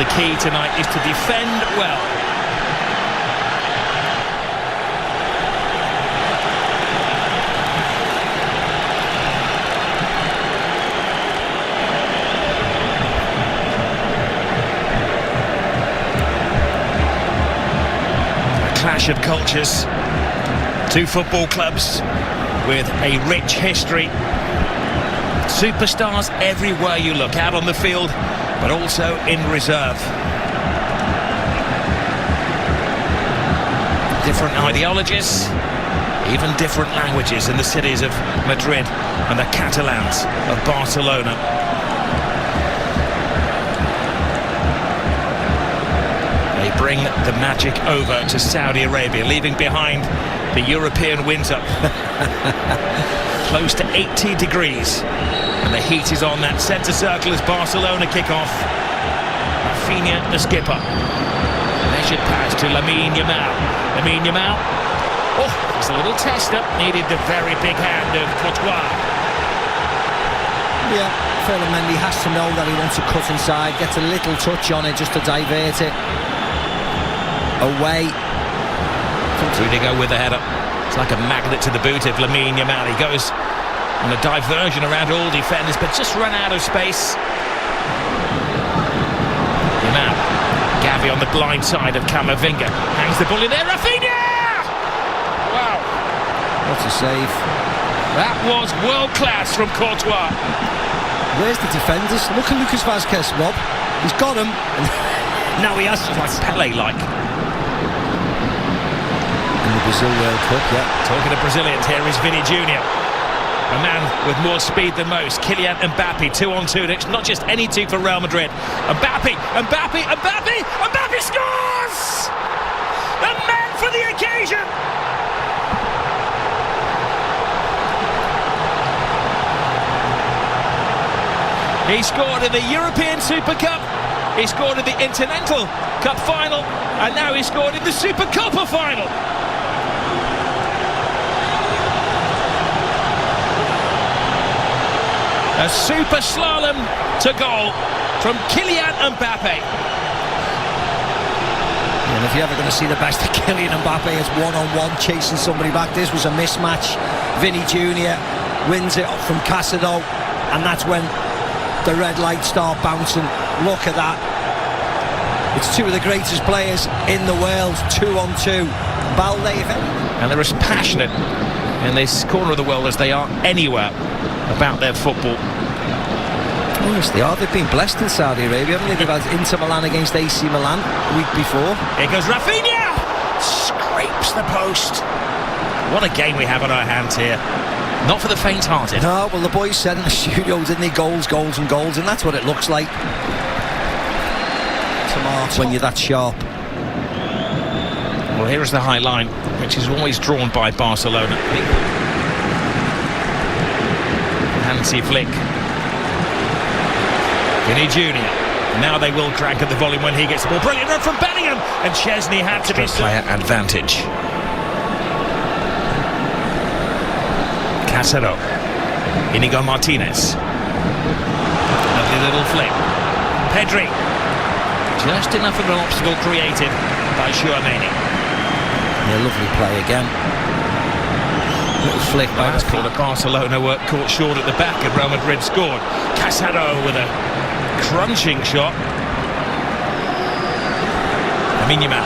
the key tonight is to defend well. Clash of cultures, two football clubs with a rich history, superstars everywhere you look, out on the field but also in reserve. Different ideologies, even different languages in the cities of Madrid and the Catalans of Barcelona. They bring the magic over to Saudi Arabia, leaving behind the European winter. Close to 80 degrees. And the heat is on that centre circle as Barcelona kick off. Raphinha, the skipper. Measured pass to Lamine Yamal. Lamine Yamal. Oh, there's a little tester. Needed the very big hand of Courtois. Yeah, Mendy has to know that he wants to cut inside, gets a little touch on it just to divert it away. Rodrygo with the header. It's like a magnet to the boot of Lamine Yamal. He goes on a diversion around all defenders, but just run out of space. Yamal. Gavi on the blind side of Camavinga. Hangs the ball in there. Raphinha! Wow. What a save. That was world class from Courtois. Where's the defenders? Look at Lucas Vazquez, Rob. He's got him. Now he has. It's like Pele-like. In the Brazil World Cup, yeah. Talking of Brazilians, here is Vini Jr. A man with more speed than most. Kylian Mbappe, 2-on-2. It's not just any two for Real Madrid. Mbappe scores! The man for the occasion! He scored in the European Super Cup. He scored in the Intercontinental Cup final. And now he scored in the Supercopa final. A super slalom to goal from Kylian Mbappe. And if you're ever going to see the best of Kylian Mbappe, it's one-on-one chasing somebody back. This was a mismatch. Vini Jr. wins it from Casado, and that's when the red lights start bouncing. Look at that. It's two of the greatest players in the world, 2-on-2. Balde, if any. And they're as passionate in this corner of the world as they are anywhere about their football. Yes, they are. They've been blessed in Saudi Arabia, haven't they? They've had Inter Milan against AC Milan a week before. Here goes Raphinha! Scrapes the post. What a game we have on our hands here. Not for the faint-hearted. No, well, the boys said in the studio, didn't they? Goals, goals and goals, and that's what it looks like. Tomato. When you're that sharp. Well, here is the high line, which is always drawn by Barcelona. Hansi Flick. Vini Jr. Now they will crank at the volume when he gets the ball. Brilliant run from Bellingham, and Chesney had to be player advantage. Casado. Inigo Martinez. Lovely little flick. Pedri. Just enough of an obstacle created by Chouameni. Yeah, lovely play again. Little flick by That's called a Barcelona work caught short at the back, and Real Madrid scored. Casado with a crunching shot. Lamine Yamal.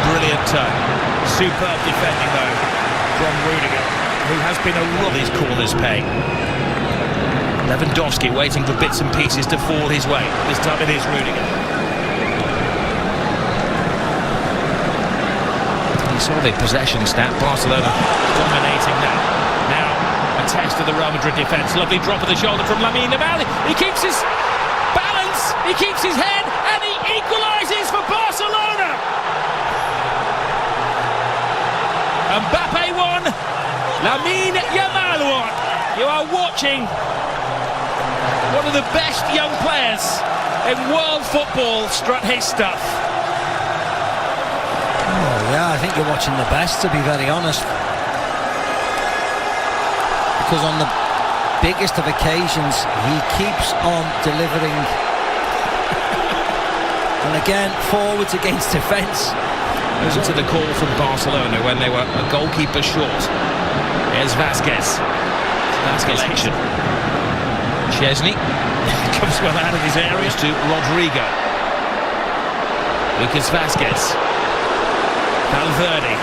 Brilliant turn. Superb defending though from Rodrygo, who has been a roll. These corners pay. Lewandowski waiting for bits and pieces to fall his way. This time it is Rodrygo. You saw the possession stat. Barcelona dominating now. Now a test of the Real Madrid defence. Lovely drop of the shoulder from Lamine Yamal. He keeps his balance, he keeps his head, and he equalises for Barcelona. Mbappe won, Lamine Yamal won. You are watching one of the best young players in world football strut his stuff. Oh yeah, I think you're watching the best, to be very honest. Because on the biggest of occasions, he keeps on delivering And again, forwards against defence. Listen to the call from Barcelona when they were a goalkeeper short. Here's Vasquez. Vasquez action. Chesney comes well out of his areas to Rodrygo. Lucas Vasquez. Valverde,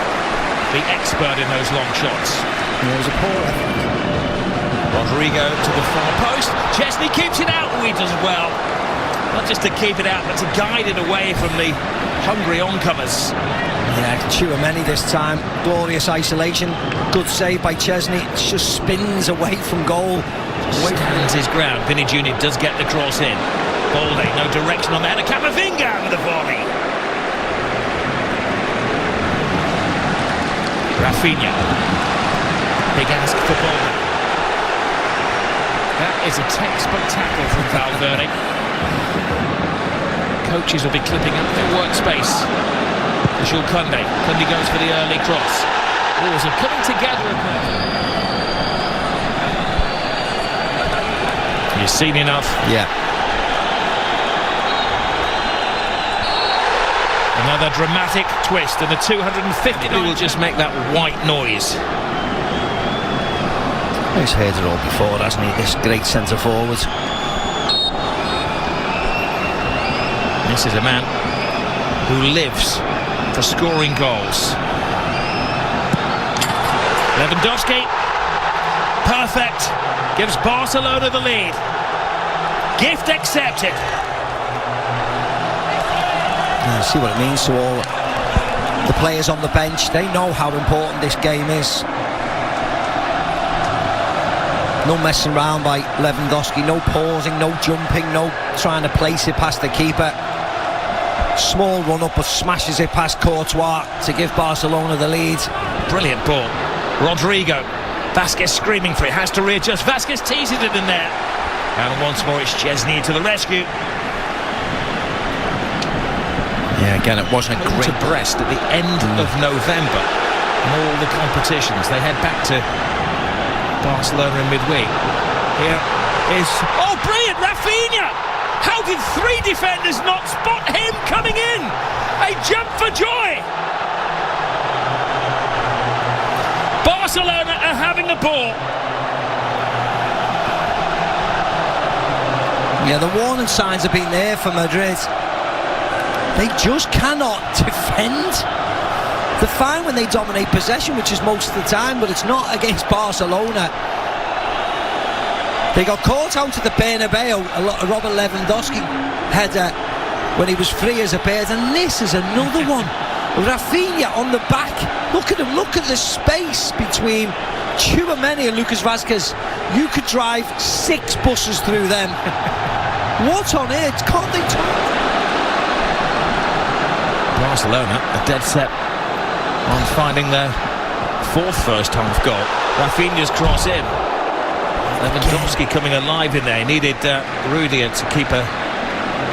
the expert in those long shots. It was a poor effort. Rodrygo to the far post. Chesney keeps it out. He does well. Not just to keep it out, but to guide it away from the hungry oncomers. Yeah, Tchouaméni this time. Glorious isolation. Good save by Chesney. It just spins away from goal. Stands his ground. Vinny Jr. does get the cross in. Balde, no direction on that. And Camavinga with the volley. Raphinha. Big ask for Balde. That is a textbook tackle from Valverde. Coaches will be clipping up their workspace. Jules Koundé. Koundé goes for the early cross. Balls are coming together. You've seen enough. Yeah. Another dramatic twist, and the 250 will just make that white noise. He's heard it all before, hasn't he? This great centre forward. This is a man who lives for scoring goals. Lewandowski, perfect, gives Barcelona the lead. Gift accepted. Yeah, see what it means to all the players on the bench. They know how important this game is. No messing around by Lewandowski, no pausing, no jumping, no trying to place it past the keeper. Small run-up, but smashes it past Courtois to give Barcelona the lead. Brilliant ball. Rodrygo. Vasquez screaming for it, has to readjust. Vasquez teases it in there. And once more it's Chesney to the rescue. Yeah, again, it wasn't a great... To Brest at the end of November. And all the competitions, they head back to Barcelona in midweek. Here is... Oh, brilliant! Raphinha! How did three defenders not spot him coming in? A jump for joy! Barcelona are having the ball. Yeah, the warning signs have been there for Madrid. They just cannot defend. They're fine when they dominate possession, which is most of the time, but it's not against Barcelona. They got caught out at the Bernabeu, a Robert Lewandowski header when he was free as a bird, and this is another one. Raphinha on the back. Look at him, look at the space between Tchouaméni and Lucas Vasquez. You could drive 6 buses through them. What on earth? Can't they talk? Barcelona are dead set on finding their 4th first half goal. Raphinha's cross in. Lewandowski coming alive in there. He needed Rudiger to keep a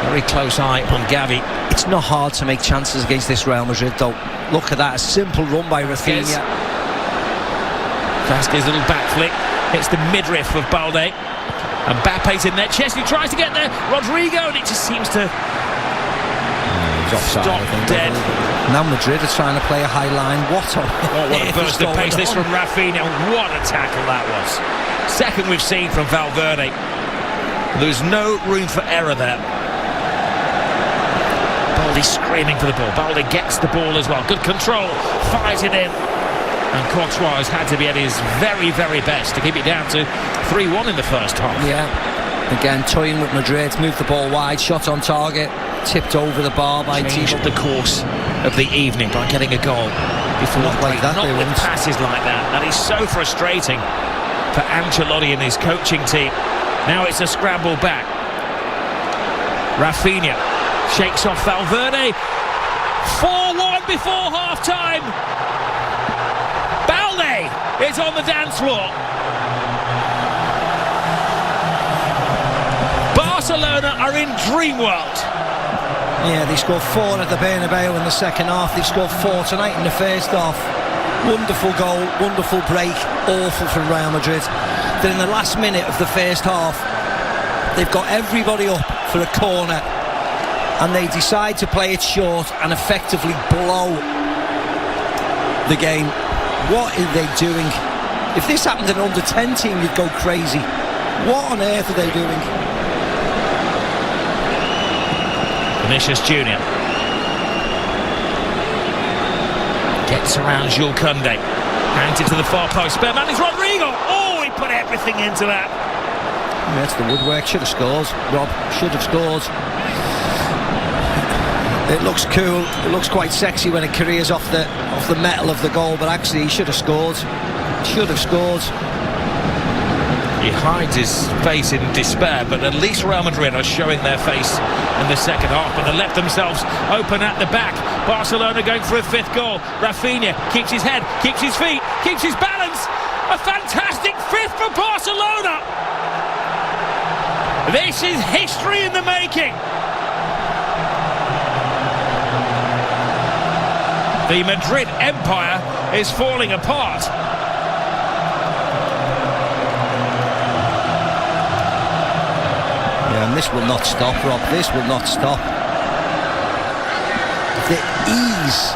very close eye on Gavi. It's not hard to make chances against this Real Madrid, though. Look at that, a simple run by Raphinha. Vasquez, little back flick, hits the midriff of Balde. Mbappe's in there. Chesney tries to get there. Rodrygo, and it just seems to offside, stop dead. Now Madrid are trying to play a high line. What a burst of pace this from Raphinha. What a tackle that was. Second we've seen from Valverde. There's no room for error there. Balde screaming for the ball. Balde gets the ball as well. Good control. Fires it in. And Courtois has had to be at his very, very best to keep it down to 3-1 in the first half. Yeah. Again, toying with Madrid. Moved the ball wide. Shot on target. Tipped over the bar by Changed the course of the evening by getting a goal before not like that. Not with passes like that. That is so frustrating for Ancelotti and his coaching team. Now it's a scramble back. Raphinha shakes off Valverde. 4-1 before half-time. Balde is on the dance floor. Barcelona are in dream world. Yeah, they scored 4 at the Bernabeu in the second half. They scored 4 tonight in the first half. Wonderful goal, wonderful break, awful from Real Madrid. Then in the last minute of the first half, they've got everybody up for a corner. and they decide to play it short and effectively blow the game. What are they doing? If this happened in an under-10 team, you'd go crazy. What on earth are they doing? Vinicius Junior gets around Jules Koundé, hands it to the far post. Spare man is Rodrygo. Oh, he put everything into that. That's the woodwork. Should have scored, Rob. Should have scored. It looks cool. It looks quite sexy when it careers off the metal of the goal, but actually he should have scored. Should have scored. He hides his face in despair, but at least Real Madrid are showing their face in the second half, but they left themselves open at the back. Barcelona going for a fifth goal. Raphinha keeps his head, keeps his feet, keeps his balance. A fantastic fifth for Barcelona. This is history in the making. The Madrid empire is falling apart. Yeah, and this will not stop, Rob. This will not stop. The ease.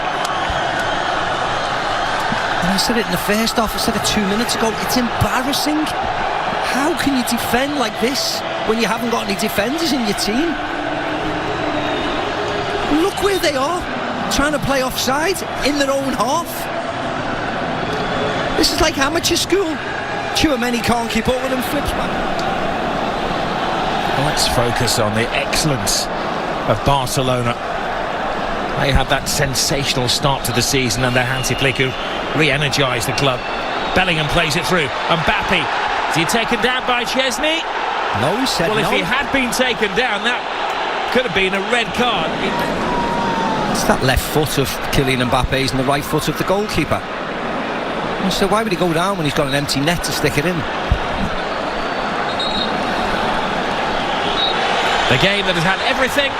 And I said it in the first half, I said it 2 minutes ago. It's embarrassing. How can you defend like this when you haven't got any defenders in your team? Look where they are, trying to play offside in their own half. This is like amateur school. Tchouameni can't keep up with him, flips back. Let's focus on the excellence of Barcelona. They had that sensational start to the season and their Hansi Flick who re-energised the club. Bellingham plays it through. Mbappe, is he taken down by Chesney? No, he said well, no. If he had been taken down, that could have been a red card. It's that left foot of Kylian Mbappe's and the right foot of the goalkeeper. So why would he go down when he's got an empty net to stick it in? The game that has had everything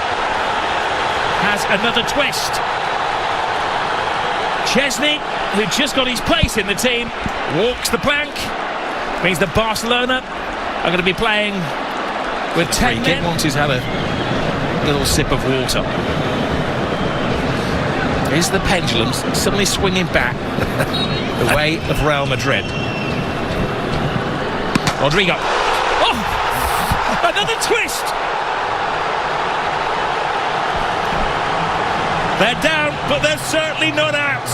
has another twist. Chesney, who just got his place in the team, walks the plank. Means that Barcelona are going to be playing with 10 men. Once he's had a little sip of water. Is the pendulum suddenly swinging back the way of Real Madrid? Rodrygo. Oh! Another twist! They're down, but they're certainly not out.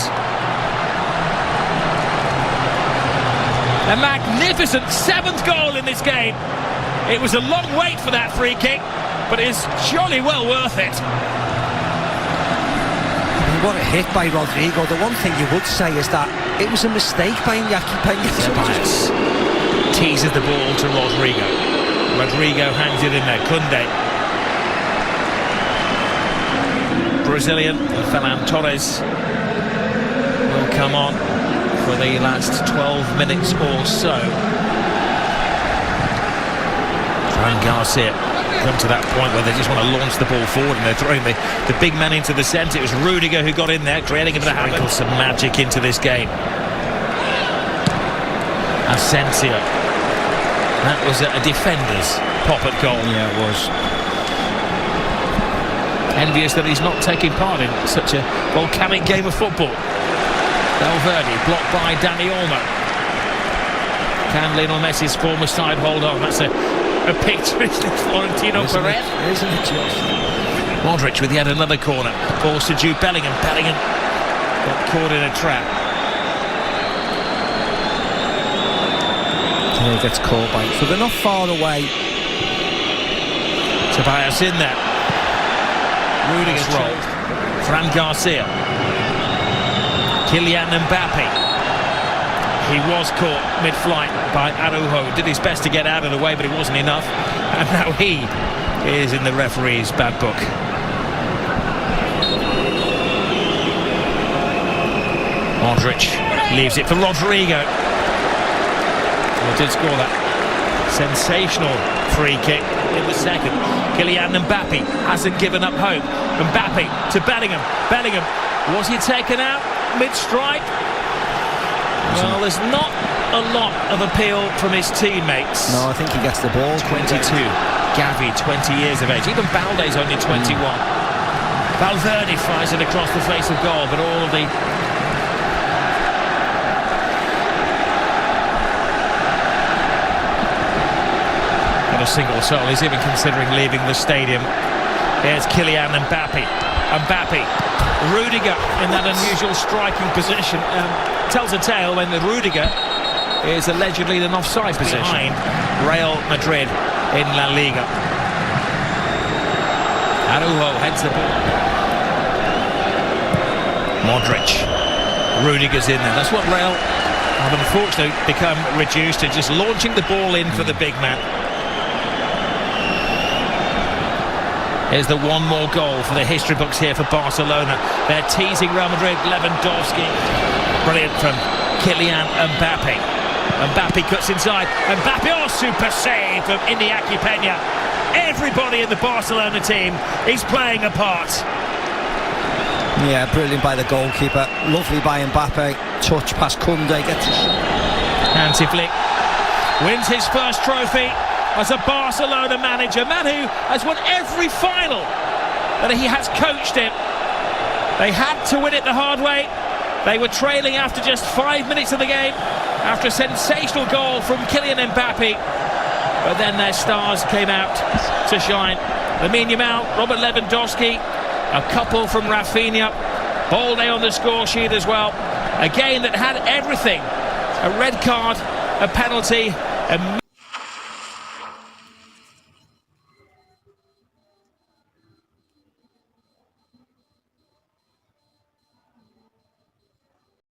A magnificent 7th goal in this game. It was a long wait for that free kick, but it's jolly well worth it. What a hit by Rodrygo. The one thing you would say is that it was a mistake by Iñaki Peña. Ceballos teases the ball to Rodrygo. Rodrygo hangs it in there. Koundé. Brazilian Ferran Torres will come on for the last 12 minutes or so. Fran Garcia come to that point where they just want to launch the ball forward and they're throwing the big man into the centre. It was Rudiger who got in there, creating a bit of havoc. Some magic into this game. Asensio. That was a defender's pop at goal. Yeah, it was. Envious that he's not taking part in such a volcanic game of football. Valverde blocked by Dani Olmo. Can Lionel Messi's former side hold on? That's a picture, isn't it, Florentino Perez? Isn't it just? Modric with yet another corner. Balls to Jude Bellingham. Bellingham got caught in a trap. Yeah, he gets caught by it. So they're not far away. Tobias in there. Rudiger's roll. Fran Garcia. Kylian Mbappe. He was caught mid-flight by Araujo. Did his best to get out of the way, but it wasn't enough. And now he is in the referee's bad book. Modric leaves it for Rodrygo. Well, did score that sensational free kick in the second. Kylian Mbappe hasn't given up hope. Mbappe to Bellingham. Bellingham, was he taken out mid-strike? Well, there's not a lot of appeal from his teammates. No, I think he gets the ball. 22. Gavi, 20 years of age. Even Balde's only 21. Valverde fires it across the face of goal, but all of the not a single soul is even considering leaving the stadium. Here's Kylian Mbappe. Rudiger in that unusual striking position. Tells a tale when the Rudiger is allegedly in an offside position behind Real Madrid in La Liga. Araujo heads the ball. Modric. Rudiger's in there. That's what Real have unfortunately become reduced to, just launching the ball in for the big man. Here's the one more goal for the history books here for Barcelona. They're teasing Real Madrid. Lewandowski. Brilliant from Kylian Mbappe. Mbappe cuts inside. Mbappe, oh, super save from Iñaki Peña. Everybody in the Barcelona team is playing a part. Yeah, brilliant by the goalkeeper. Lovely by Mbappe. Touch past Kunde. Hansi Flick wins his first trophy as a Barcelona manager. Man who has won every final that he has coached in. They had to win it the hard way. They were trailing after just 5 minutes of the game, after a sensational goal from Kylian Mbappe. But then their stars came out to shine. Lamine Yamal, Robert Lewandowski, a couple from Raphinha, Balde on the score sheet as well. A game that had everything: a red card, a penalty, a